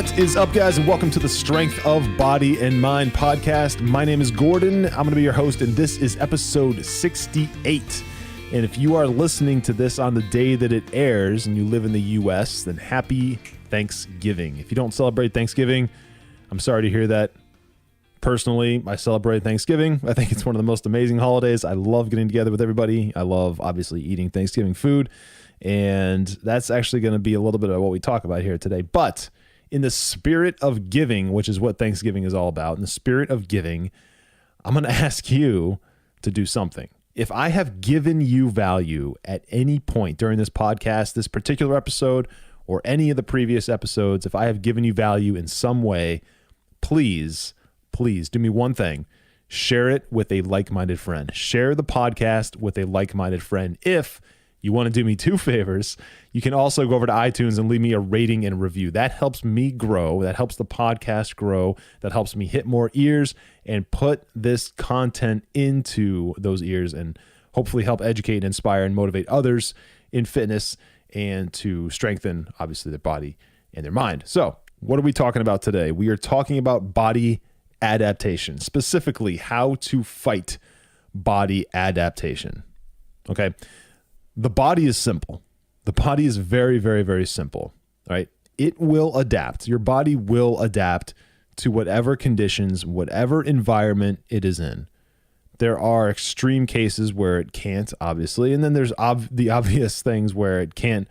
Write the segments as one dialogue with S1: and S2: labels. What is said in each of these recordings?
S1: What is up, guys, and welcome to the Strength of Body and Mind podcast. My name is Gordon. I'm going to be your host, and this is episode 68. And if you are listening to this on the day that it airs and you live in the U.S., then happy Thanksgiving. If you don't celebrate Thanksgiving, I'm sorry to hear that. Personally, I celebrate Thanksgiving. I think it's one of the most amazing holidays. I love getting together with everybody. I love, obviously, eating Thanksgiving food. And that's actually going to be a little bit of what we talk about here today. But in the spirit of giving, which is what Thanksgiving is all about, in the spirit of giving, I'm going to ask you to do something. If I have given you value at any point during this podcast, this particular episode, or any of the previous episodes, if I have given you value in some way, please do me one thing. Share it with a like-minded friend. Share the podcast with a like-minded friend. If you want to do me two favors, you can also go over to iTunes and leave me a rating and review. That helps me grow. That helps the podcast grow. That helps me hit more ears and put this content into those ears and hopefully help educate, inspire, and motivate others in fitness and to strengthen, obviously, their body and their mind. So what are we talking about today? We are talking about body adaptation, specifically how to fight body adaptation. Okay. The body is simple. The body is very, very, very simple, right? It will adapt. Your body will adapt to whatever conditions, whatever environment it is in. There are extreme cases where it can't, obviously, and then there's the obvious things where it can't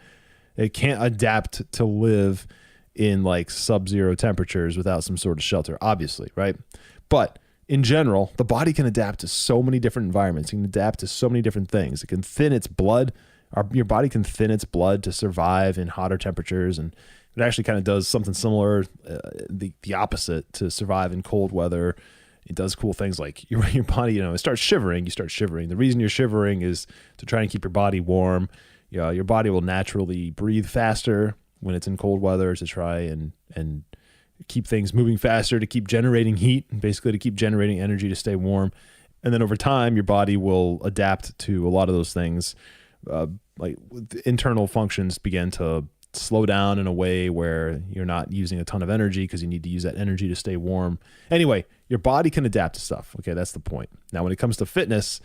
S1: adapt to live in like sub-zero temperatures without some sort of shelter, obviously, right? But in general, the body can adapt to so many different environments. It can adapt to so many different things. It can thin its blood. Your body can thin its blood to survive in hotter temperatures, and it actually kind of does something similar, the opposite, to survive in cold weather. It does cool things like your body, it starts shivering. You start shivering. The reason you're shivering is to try and keep your body warm. Your body will naturally breathe faster when it's in cold weather to try and keep things moving faster, to keep generating heat, and basically to keep generating energy to stay warm. And then over time, your body will adapt to a lot of those things. Like internal functions begin to slow down in a way where you're not using a ton of energy because you need to use that energy to stay warm. Anyway, your body can adapt to stuff. Okay, that's the point. Now, when it comes to fitness,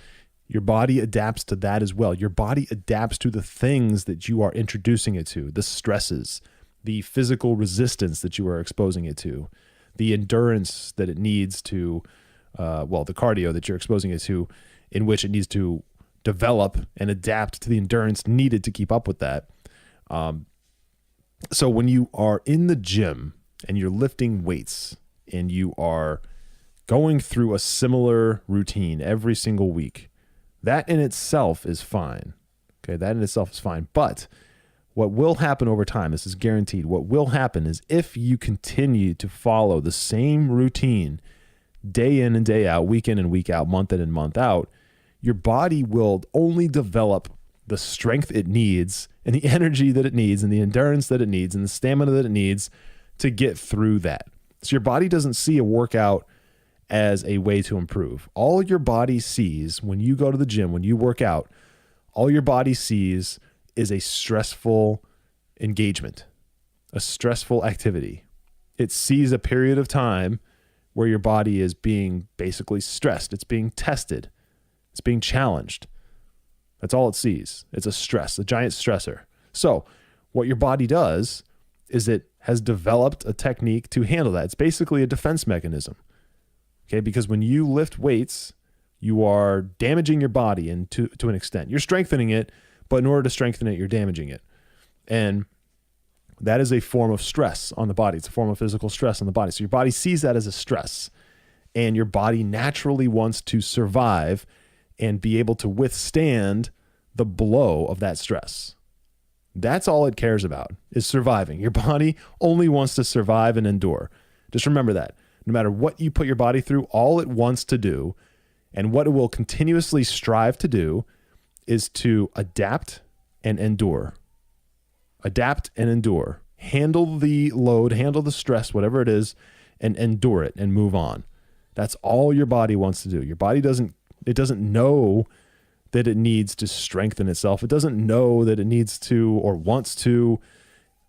S1: your body adapts to that as well. Your body adapts to the things that you are introducing it to, the stresses, the physical resistance that you are exposing it to, the endurance that it needs to, the cardio that you're exposing it to, in which it needs to develop and adapt to the endurance needed to keep up with that. So when you are in the gym and you're lifting weights and you are going through a similar routine every single week, that in itself is fine. Okay, that in itself is fine. But what will happen over time, this is guaranteed, what will happen is if you continue to follow the same routine day in and day out, week in and week out, month in and month out, your body will only develop the strength it needs and the energy that it needs and the endurance that it needs and the stamina that it needs to get through that. So your body doesn't see a workout as a way to improve. All your body sees when you go to the gym, when you work out, all your body sees is a stressful engagement, a stressful activity. It sees a period of time where your body is being basically stressed. It's being tested. It's being challenged. That's all it sees. It's a stress, a giant stressor. So what your body does is it has developed a technique to handle that. It's basically a defense mechanism. Okay, because when you lift weights, you are damaging your body and to an extent. You're strengthening it, but in order to strengthen it, you're damaging it. And that is a form of stress on the body. It's a form of physical stress on the body. So your body sees that as a stress, and your body naturally wants to survive and be able to withstand the blow of that stress. That's all it cares about, is surviving. Your body only wants to survive and endure. Just remember that. No matter what you put your body through, all it wants to do and what it will continuously strive to do is to adapt and endure. Adapt and endure. Handle the load, handle the stress, whatever it is, and endure it and move on. That's all your body wants to do. Your body doesn't know that it needs to strengthen itself. It doesn't know that it needs to or wants to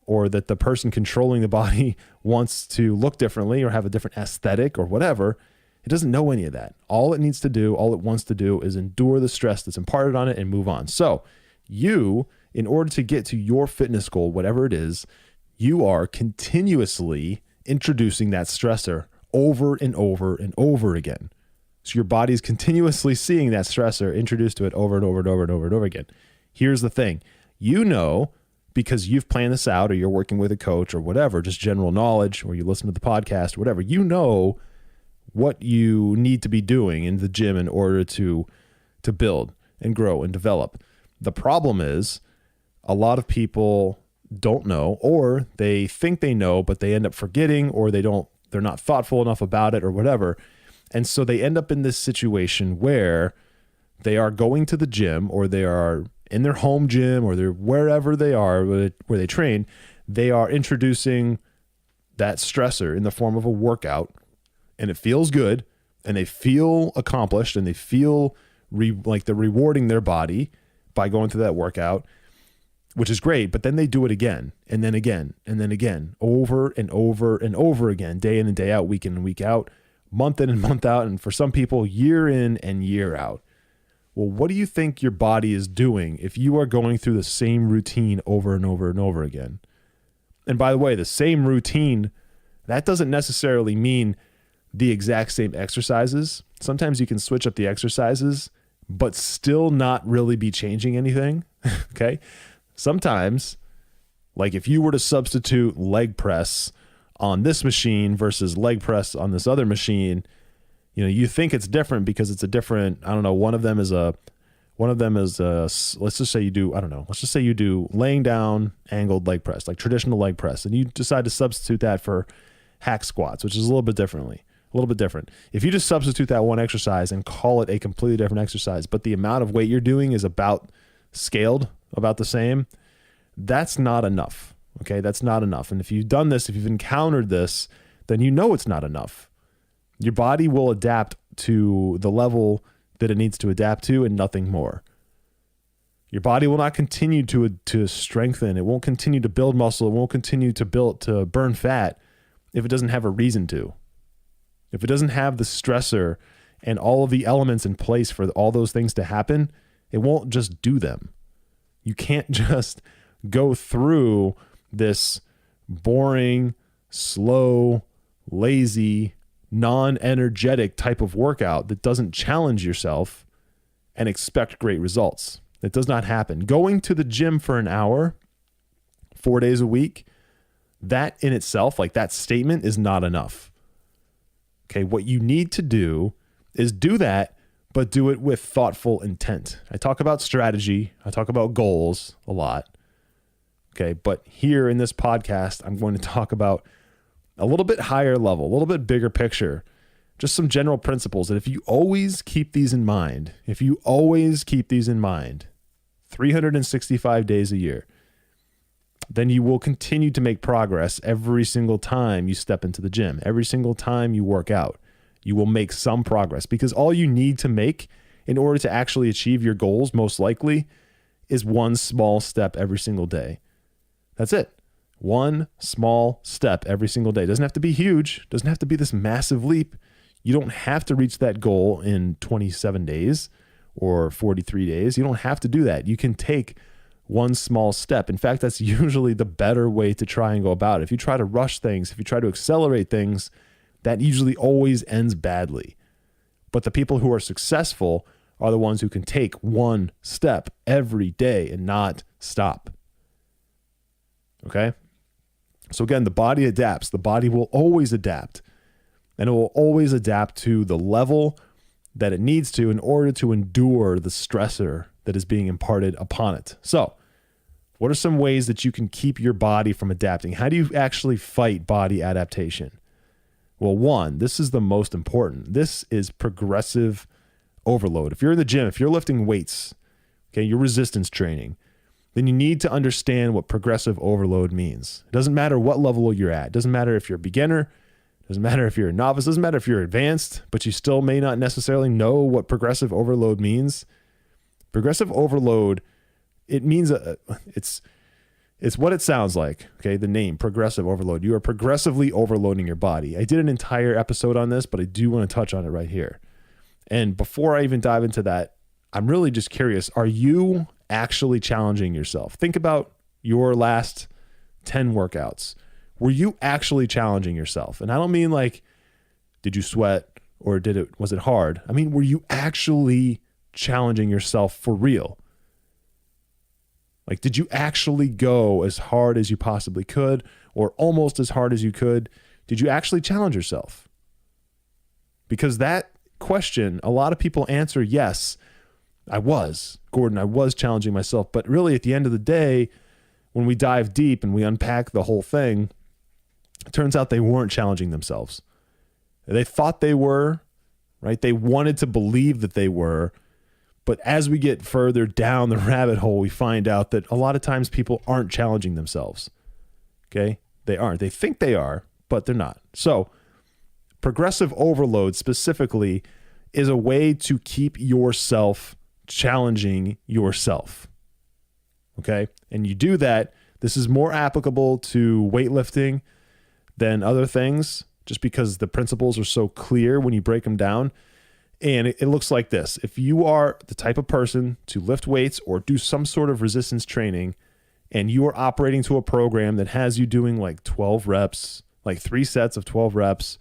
S1: or that the person controlling the body wants to look differently or have a different aesthetic or whatever. It doesn't know any of that. All it needs to do, all it wants to do is endure the stress that's imparted on it and move on. So you, in order to get to your fitness goal, whatever it is, you are continuously introducing that stressor over and over and over again. So your body is continuously seeing that stressor introduced to it over and over and over and over and over again. Here's the thing. You know, because you've planned this out, or you're working with a coach or whatever, just general knowledge, or you listen to the podcast or whatever, you know what you need to be doing in the gym in order to build and grow and develop. The problem is a lot of people don't know, or they think they know, but they end up forgetting, or they're not thoughtful enough about it or whatever. And so they end up in this situation where they are going to the gym, or they are in their home gym, or they're wherever they are where they train. They are introducing that stressor in the form of a workout, and it feels good, and they feel accomplished, and they feel like they're rewarding their body by going through that workout, which is great. But then they do it again, and then again, and then again, over and over and over again, day in and day out, week in and week out, month in and month out, and for some people, year in and year out. Well, what do you think your body is doing if you are going through the same routine over and over and over again? And by the way, the same routine, that doesn't necessarily mean the exact same exercises. Sometimes you can switch up the exercises, but still not really be changing anything. Okay. Sometimes, like if you were to substitute leg press on this machine versus leg press on this other machine, you know, you think it's different because it's a different, I don't know, one of them is let's just say you do laying down angled leg press, like traditional leg press, and you decide to substitute that for hack squats, which is a little bit different. If you just substitute that one exercise and call it a completely different exercise, but the amount of weight you're doing is about scaled, about the same, that's not enough. Okay, that's not enough. And if you've done this, if you've encountered this, then you know it's not enough. Your body will adapt to the level that it needs to adapt to and nothing more. Your body will not continue to strengthen. It won't continue to build muscle. It won't continue to burn fat if it doesn't have a reason to. If it doesn't have the stressor and all of the elements in place for all those things to happen, it won't just do them. You can't just go through this boring, slow, lazy, non-energetic type of workout that doesn't challenge yourself and expect great results. It does not happen. Going to the gym for an hour, 4 days a week, that in itself, like that statement, is not enough. Okay, what you need to do is do that, but do it with thoughtful intent. I talk about strategy. I talk about goals a lot. Okay, but here in this podcast, I'm going to talk about a little bit higher level, a little bit bigger picture, just some general principles that if you always keep these in mind, 365 days a year, then you will continue to make progress every single time you step into the gym. Every single time you work out, you will make some progress, because all you need to make in order to actually achieve your goals, most likely, is one small step every single day. That's it. One small step every single day. It doesn't have to be huge. It doesn't have to be this massive leap. You don't have to reach that goal in 27 days or 43 days. You don't have to do that. You can take one small step. In fact, that's usually the better way to try and go about it. If you try to rush things, if you try to accelerate things, that usually always ends badly. But the people who are successful are the ones who can take one step every day and not stop. Okay? So again, the body adapts. The body will always adapt. And it will always adapt to the level that it needs to in order to endure the stressor that is being imparted upon it. So, what are some ways that you can keep your body from adapting? How do you actually fight body adaptation? Well, one, this is the most important. This is progressive overload. If you're in the gym, if you're lifting weights, okay, you're resistance training, then you need to understand what progressive overload means. It doesn't matter what level you're at. It doesn't matter if you're a beginner. It doesn't matter if you're a novice. It doesn't matter if you're advanced, but you still may not necessarily know what progressive overload means. Progressive overload, it means It's what it sounds like. Okay. The name, progressive overload. You are progressively overloading your body. I did an entire episode on this, but I do want to touch on it right here. And before I even dive into that, I'm really just curious. Are you actually challenging yourself? Think about your last 10 workouts. Were you actually challenging yourself? And I don't mean like, did you sweat or was it hard? I mean, were you actually challenging yourself for real? Like, did you actually go as hard as you possibly could or almost as hard as you could? Did you actually challenge yourself? Because that question, a lot of people answer, yes, I was challenging myself. But really at the end of the day, when we dive deep and we unpack the whole thing, it turns out they weren't challenging themselves. They thought they were, right? They wanted to believe that they were. But as we get further down the rabbit hole, we find out that a lot of times people aren't challenging themselves. Okay? They aren't. They think they are, but they're not. So progressive overload specifically is a way to keep yourself challenging yourself. Okay? And you do that. This is more applicable to weightlifting than other things, just because the principles are so clear when you break them down. And it looks like this. If you are the type of person to lift weights or do some sort of resistance training, and you are operating to a program that has you doing like 12 reps, like 3 sets of 12 reps,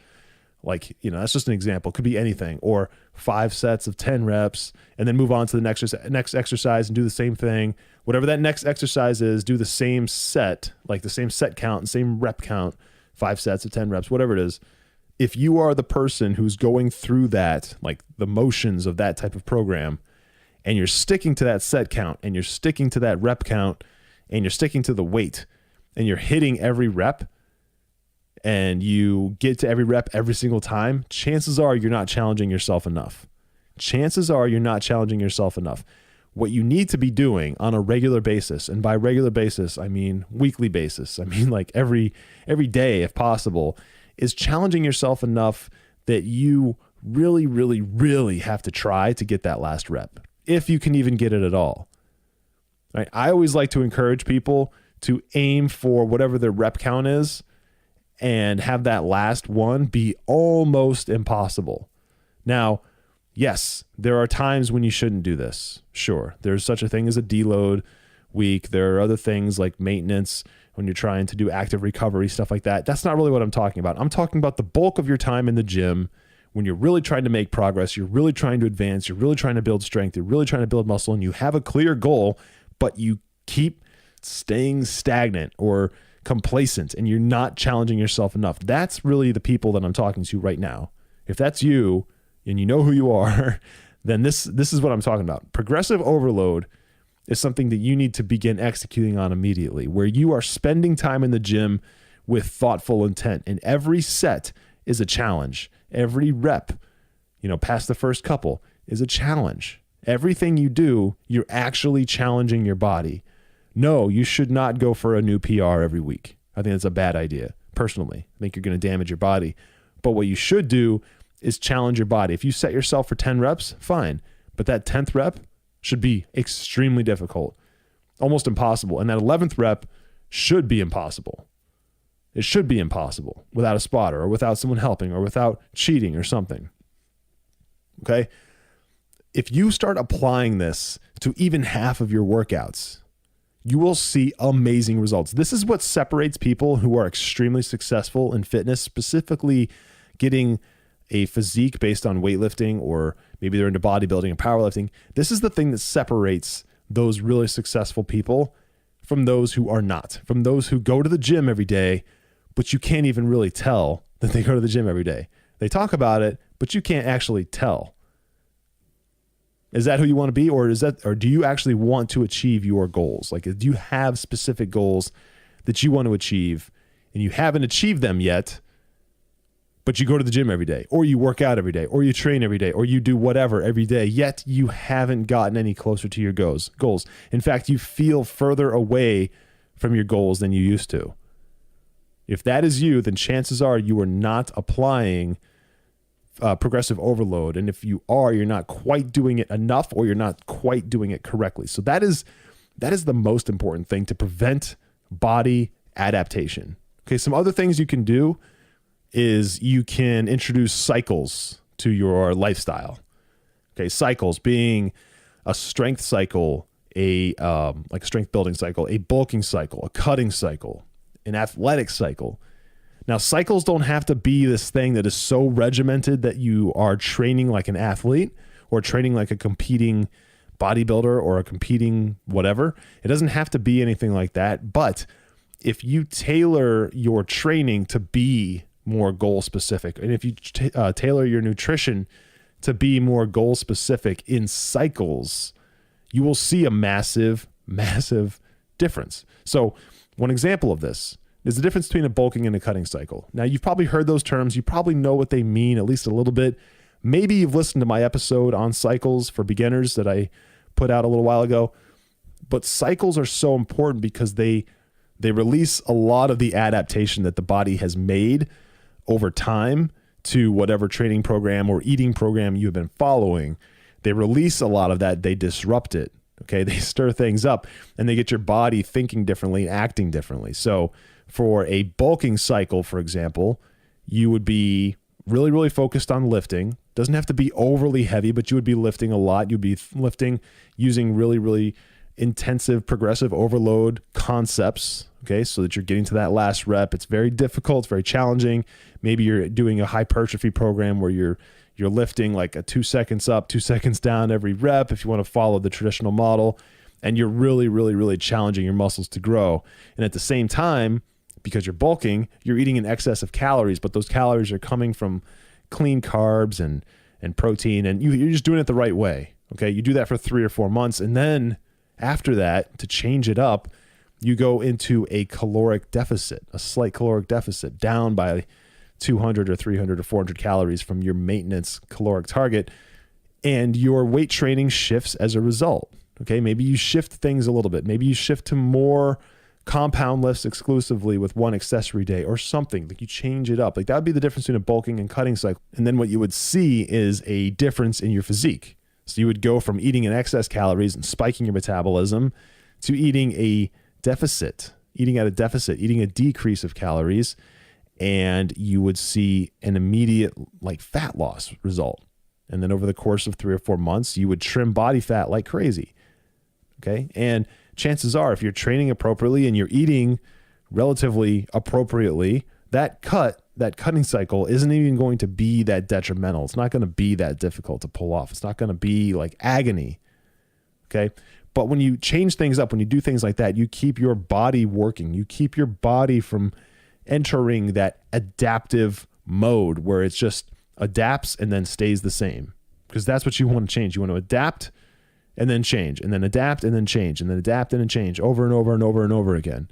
S1: like, that's just an example. It could be anything. Or 5 sets of 10 reps, and then move on to the next exercise and do the same thing. Whatever that next exercise is, do the same set, like the same set count and same rep count, 5 sets of 10 reps, whatever it is. If you are the person who's going through that, like the motions of that type of program, and you're sticking to that set count, and you're sticking to that rep count, and you're sticking to the weight, and you're hitting every rep, and you get to every rep every single time, chances are you're not challenging yourself enough. Chances are you're not challenging yourself enough. What you need to be doing on a regular basis, and by regular basis, I mean weekly basis, I mean like every day if possible, is challenging yourself enough that you really, really, really have to try to get that last rep, if you can even get it at all. Right? I always like to encourage people to aim for whatever their rep count is and have that last one be almost impossible. Now, yes, there are times when you shouldn't do this. Sure, there's such a thing as a deload week. There are other things like maintenance, when you're trying to do active recovery, stuff like that. That's not really what I'm talking about. I'm talking about the bulk of your time in the gym when you're really trying to make progress, you're really trying to advance, you're really trying to build strength, you're really trying to build muscle, and you have a clear goal, but you keep staying stagnant or complacent and you're not challenging yourself enough. That's really the people that I'm talking to right now. If that's you and you know who you are, then this is what I'm talking about. Progressive overload is something that you need to begin executing on immediately, where you are spending time in the gym with thoughtful intent. And every set is a challenge. Every rep, past the first couple is a challenge. Everything you do, you're actually challenging your body. No, you should not go for a new PR every week. I think that's a bad idea. Personally, I think you're going to damage your body. But what you should do is challenge your body. If you set yourself for 10 reps, fine. But that 10th rep should be extremely difficult, almost impossible. And that 11th rep should be impossible. It should be impossible without a spotter or without someone helping or without cheating or something. Okay? If you start applying this to even half of your workouts, you will see amazing results. This is what separates people who are extremely successful in fitness, specifically getting a physique based on weightlifting, or maybe they're into bodybuilding and powerlifting. This is the thing that separates those really successful people from those who are not, from those who go to the gym every day, but you can't even really tell that they go to the gym every day. They talk about it, but you can't actually tell. Is that who you want to be? Or do you actually want to achieve your goals? Like, do you have specific goals that you want to achieve and you haven't achieved them yet, but you go to the gym every day, or you work out every day, or you train every day, or you do whatever every day, yet you haven't gotten any closer to your goals. In fact, you feel further away from your goals than you used to. If that is you, then chances are you are not applying progressive overload. And if you are, you're not quite doing it enough, or you're not quite doing it correctly. So that is the most important thing to prevent body adaptation. Okay, some other things you can do is you can introduce cycles to your lifestyle. Okay, cycles being a strength cycle, like a strength building cycle, a bulking cycle, a cutting cycle, an athletic cycle. Now, cycles don't have to be this thing that is so regimented that you are training like an athlete or training like a competing bodybuilder or a competing whatever. It doesn't have to be anything like that. But if you tailor your training to be more goal specific, and if you tailor your nutrition to be more goal specific in cycles, you will see a massive, massive difference. So one example of this is the difference between a bulking and a cutting cycle. Now, you've probably heard those terms. You probably know what they mean, at least a little bit. Maybe you've listened to my episode on cycles for beginners that I put out a little while ago. But cycles are so important because they release a lot of the adaptation that the body has made over time to whatever training program or eating program you've been following. They release a lot of that. They disrupt it. Okay. They stir things up and they get your body thinking differently, acting differently. So for a bulking cycle, for example, you would be really, really focused on lifting. Doesn't have to be overly heavy, but you would be lifting a lot. You'd be lifting using really, really intensive progressive overload concepts. Okay. So that you're getting to that last rep. It's very difficult. It's very challenging. Maybe you're doing a hypertrophy program where you're lifting like a 2 seconds up, 2 seconds down every rep if you want to follow the traditional model. And you're really, really, really challenging your muscles to grow. And at the same time, because you're bulking, you're eating in excess of calories, but those calories are coming from clean carbs and protein, and you're just doing it the right way. Okay. You do that for 3 or 4 months. And then after that, to change it up, you go into a caloric deficit, a slight caloric deficit, down by 200 or 300 or 400 calories from your maintenance caloric target. And your weight training shifts as a result. Okay. Maybe you shift things a little bit. Maybe you shift to more compound lifts exclusively with one accessory day or something. Like you change it up. Like that would be the difference between a bulking and cutting cycle. And then what you would see is a difference in your physique. So you would go from eating in excess calories and spiking your metabolism to eating a deficit, eating at a deficit, eating a decrease of calories. And you would see an immediate like fat loss result. And then over the course of 3 or 4 months, you would trim body fat like crazy. Okay. And chances are, if you're training appropriately and you're eating relatively appropriately, that cutting cycle isn't even going to be that detrimental. It's not going to be that difficult to pull off. It's not going to be like agony. Okay. But when you change things up, when you do things like that, you keep your body working. You keep your body from entering that adaptive mode where it's just adapts and then stays the same, because that's what you want to change. You want to adapt and then change, and then adapt and then change, and then adapt and then change over and over and over and over again.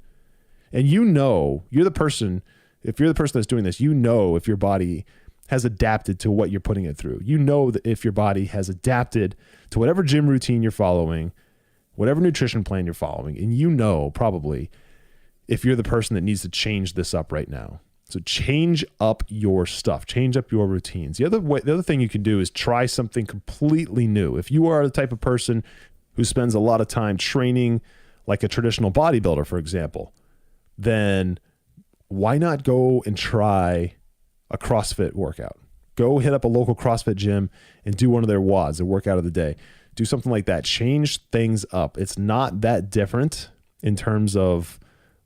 S1: And you're the person, if you're the person that's doing this, if your body has adapted to what you're putting it through. That if your body has adapted to whatever gym routine you're following, whatever nutrition plan you're following, and probably if you're the person that needs to change this up right now. So change up your stuff, change up your routines. The other thing you can do is try something completely new. If you are the type of person who spends a lot of time training like a traditional bodybuilder, for example, then why not go and try a CrossFit workout? Go hit up a local CrossFit gym and do one of their WODs, their workout of the day. Do something like that. Change things up. It's not that different in terms of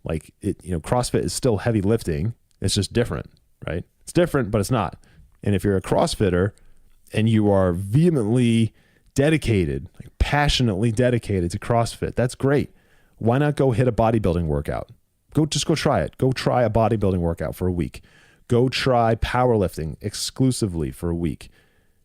S1: like it, CrossFit is still heavy lifting. It's just different, right? It's different, but it's not. And if you're a CrossFitter and you are vehemently dedicated, like passionately dedicated to CrossFit, that's great. Why not go hit a bodybuilding workout? Go try it. Go try a bodybuilding workout for a week. Go try powerlifting exclusively for a week.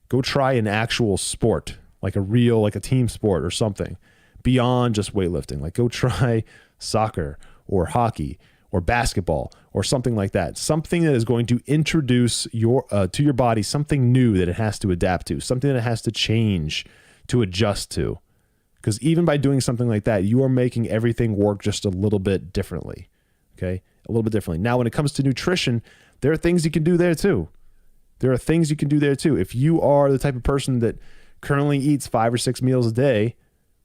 S1: Go try an actual sport, like a team sport or something beyond just weightlifting. Like go try soccer or hockey or basketball or something like that. Something that is going to introduce to your body something new that it has to adapt to, something that it has to change to adjust to. Because even by doing something like that, you are making everything work just a little bit differently. Okay? A little bit differently. Now, when it comes to nutrition, there are things you can do there too. If you are the type of person that currently eats 5 or 6 meals a day,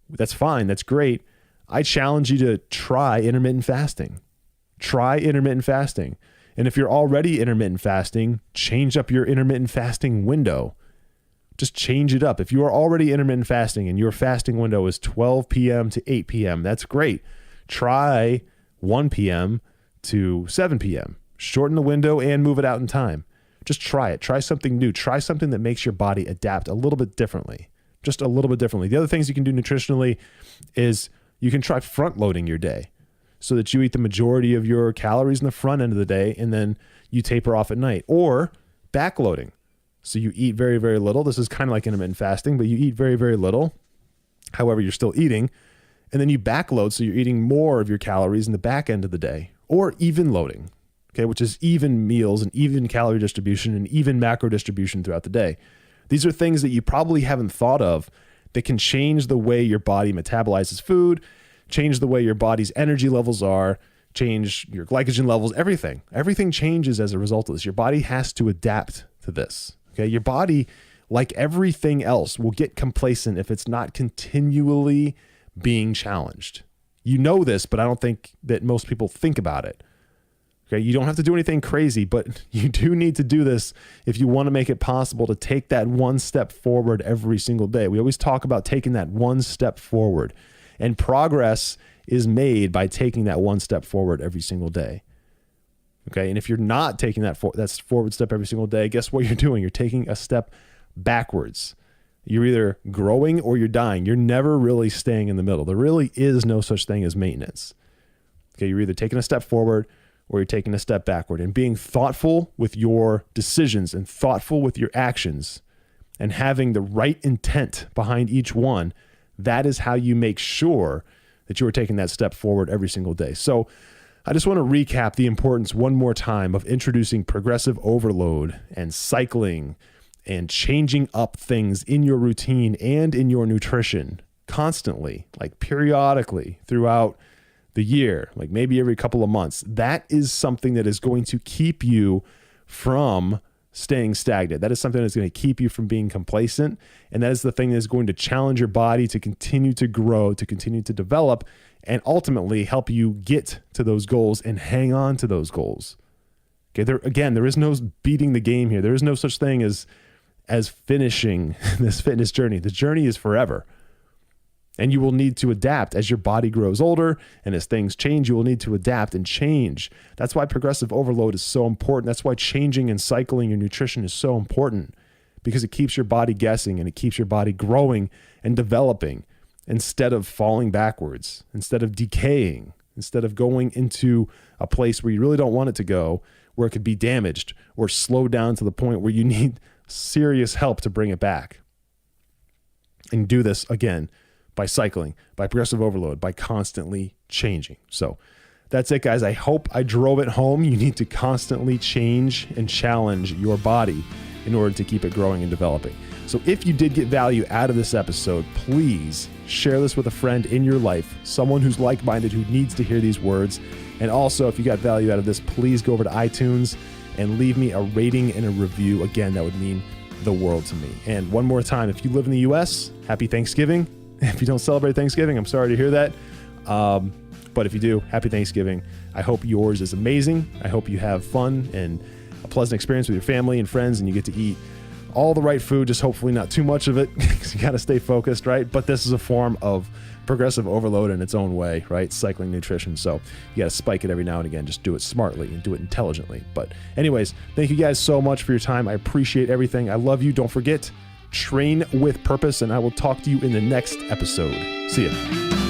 S1: that's fine. That's great. I challenge you to try intermittent fasting. Try intermittent fasting. And if you're already intermittent fasting, change up your intermittent fasting window. Just change it up. If you are already intermittent fasting and your fasting window is 12 p.m. to 8 p.m., that's great. Try 1 p.m. to 7 p.m. Shorten the window and move it out in time. Just try it. Try something new. Try something that makes your body adapt a little bit differently. Just a little bit differently. The other things you can do nutritionally is you can try front loading your day so that you eat the majority of your calories in the front end of the day and then you taper off at night. Or backloading. So you eat very, very little. This is kind of like intermittent fasting, but you eat very, very little. However, you're still eating. And then you backload, so you're eating more of your calories in the back end of the day. Or even loading, okay, which is even meals and even calorie distribution and even macro distribution throughout the day. These are things that you probably haven't thought of that can change the way your body metabolizes food, change the way your body's energy levels are, change your glycogen levels, everything. Everything changes as a result of this. Your body has to adapt to this. Okay, your body, like everything else, will get complacent if it's not continually being challenged. You know this, but I don't think that most people think about it. Okay, you don't have to do anything crazy, but you do need to do this if you want to make it possible to take that one step forward every single day. We always talk about taking that one step forward, and progress is made by taking that one step forward every single day. Okay, and if you're not taking that forward step every single day, guess what you're doing? You're taking a step backwards. You're either growing or you're dying. You're never really staying in the middle. There really is no such thing as maintenance. Okay, you're either taking a step forward or you're taking a step backward. And being thoughtful with your decisions and thoughtful with your actions and having the right intent behind each one, that is how you make sure that you are taking that step forward every single day. So I just want to recap the importance one more time of introducing progressive overload and cycling and changing up things in your routine and in your nutrition constantly, like periodically throughout the year, like maybe every couple of months. That is something that is going to keep you from staying stagnant. That is something that's going to keep you from being complacent. And that is the thing that is going to challenge your body to continue to grow, to continue to develop, and ultimately help you get to those goals and hang on to those goals. Okay, there is no beating the game here. There is no such thing as finishing this fitness journey. The journey is forever. And you will need to adapt as your body grows older, and as things change, you will need to adapt and change. That's why progressive overload is so important. That's why changing and cycling your nutrition is so important, because it keeps your body guessing and it keeps your body growing and developing instead of falling backwards, instead of decaying, instead of going into a place where you really don't want it to go, where it could be damaged or slowed down to the point where you need serious help to bring it back. And do this again by cycling, by progressive overload, by constantly changing. So that's it, guys. I hope I drove it home. You need to constantly change and challenge your body in order to keep it growing and developing. So if you did get value out of this episode, please share this with a friend in your life, someone who's like-minded, who needs to hear these words. And also, if you got value out of this, please go over to iTunes and leave me a rating and a review. Again, that would mean the world to me. And one more time, if you live in the US, happy Thanksgiving. If you don't celebrate Thanksgiving, I'm sorry to hear that. But if you do, happy Thanksgiving. I hope yours is amazing. I hope you have fun and a pleasant experience with your family and friends, and you get to eat all the right food, just hopefully not too much of it, because you got to stay focused, right? But this is a form of progressive overload in its own way, right? Cycling nutrition. So you got to spike it every now and again. Just do it smartly and do it intelligently. But anyways, thank you guys so much for your time. I appreciate everything. I love you. Don't forget, train with purpose, and I will talk to you in the next episode. See ya.